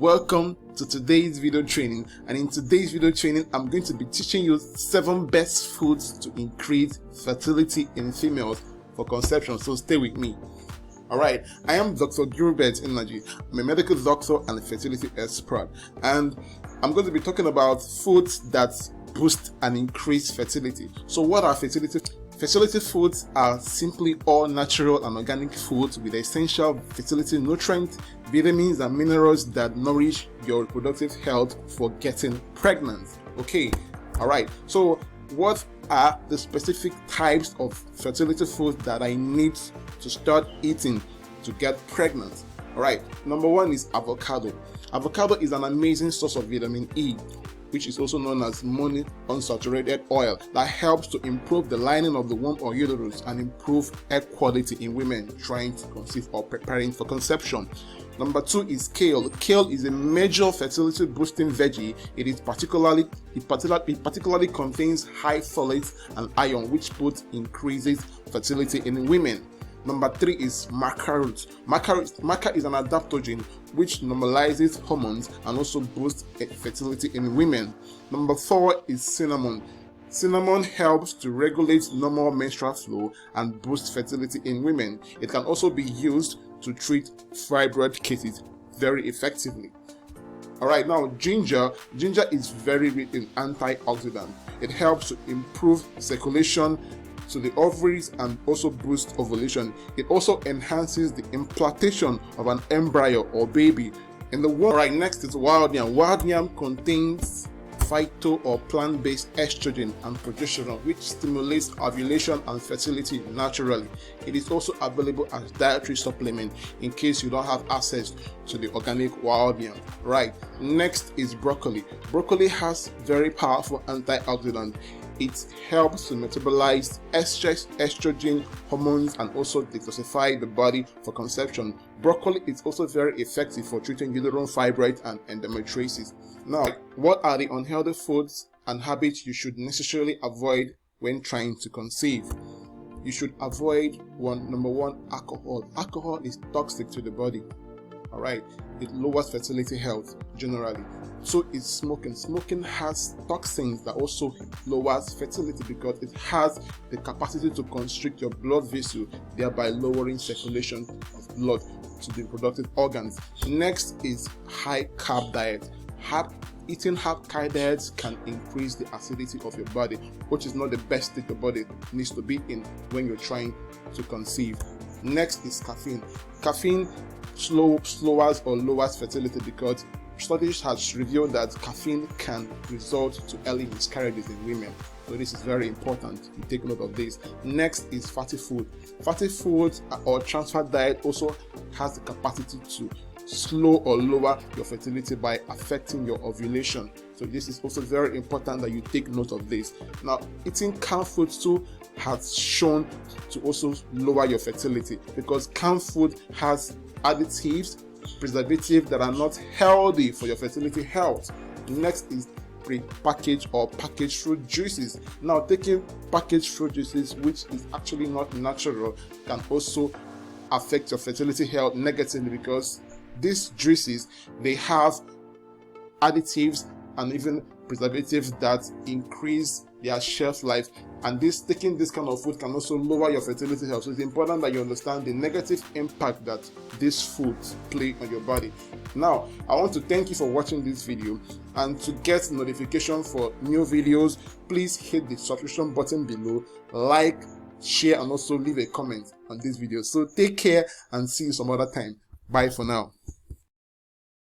Welcome to today's video training, and in today's video training I'm going to be teaching you 7 best foods to increase fertility in females for conception, so stay with me. Alright, I am Dr. Gilbert Energy. I'm a medical doctor and a fertility expert, and I'm going to be talking about foods that boost and increase fertility. So what are fertility? Fertility foods are simply all natural and organic foods with essential fertility nutrients, vitamins and minerals that nourish your reproductive health for getting pregnant. Okay, alright, so what are the specific types of fertility foods that I need to start eating to get pregnant? Alright, number 1 is avocado. Avocado is an amazing source of vitamin E, which is also known as unsaturated oil, that helps to improve the lining of the womb or uterus and improve egg quality in women trying to conceive or preparing for conception. Number 2 is kale. Kale is a major fertility boosting veggie. It particularly contains high folate and iron, which both increases fertility in women. Number 3 is Maca root. Maca is an adaptogen which normalizes hormones and also boosts fertility in women. Number 4 is cinnamon. Cinnamon helps to regulate normal menstrual flow and boost fertility in women. It can also be used to treat fibroid cases very effectively. Alright, now ginger. Ginger is very rich in antioxidants. It helps to improve circulation to the ovaries and also boost ovulation. It also enhances the implantation of an embryo or baby in the womb. Alright, next is wild yam. Wild yam contains phyto or plant-based estrogen and progesterone, which stimulates ovulation and fertility naturally. It is also available as dietary supplement in case you don't have access to the organic wild yam. Right, next is broccoli. Broccoli has very powerful antioxidants. It helps to metabolize estrogen hormones and also detoxify the body for conception. Broccoli is also very effective for treating uterine fibroid and endometriosis. Now, what are the unhealthy foods and habits you should necessarily avoid when trying to conceive? You should avoid number 1, alcohol. Alcohol is toxic to the body. Alright, it lowers fertility health generally. So is smoking. Smoking has toxins that also lowers fertility because it has the capacity to constrict your blood vessel, thereby lowering circulation of blood to the reproductive organs. Next is high carb diet. Eating high carb diets can increase the acidity of your body, which is not the best state your body needs to be in when you're trying to conceive. Next is caffeine. Caffeine lowers or lowers fertility because studies have revealed that caffeine can result to early miscarriages in women. So this is very important. You take note of this. Next is fatty food. Fatty foods or trans fat diet also has the capacity to slow or lower your fertility by affecting your ovulation. So this is also very important that you take note of this. Now, eating canned foods too has shown to also lower your fertility because canned food has additives, preservatives that are not healthy for your fertility health. Next is pre-packaged or packaged fruit juices. Now, taking packaged fruit juices, which is actually not natural, can also affect your fertility health negatively because these juices, they have additives and even preservatives that increase their shelf life, and taking this kind of food can also lower your fertility health. So it's important that you understand the negative impact that these foods play on your body. Now, I want to thank you for watching this video, and to get notification for new videos, please hit the subscription button below, like, share, and also leave a comment on this video. So take care and see you some other time. Bye for now.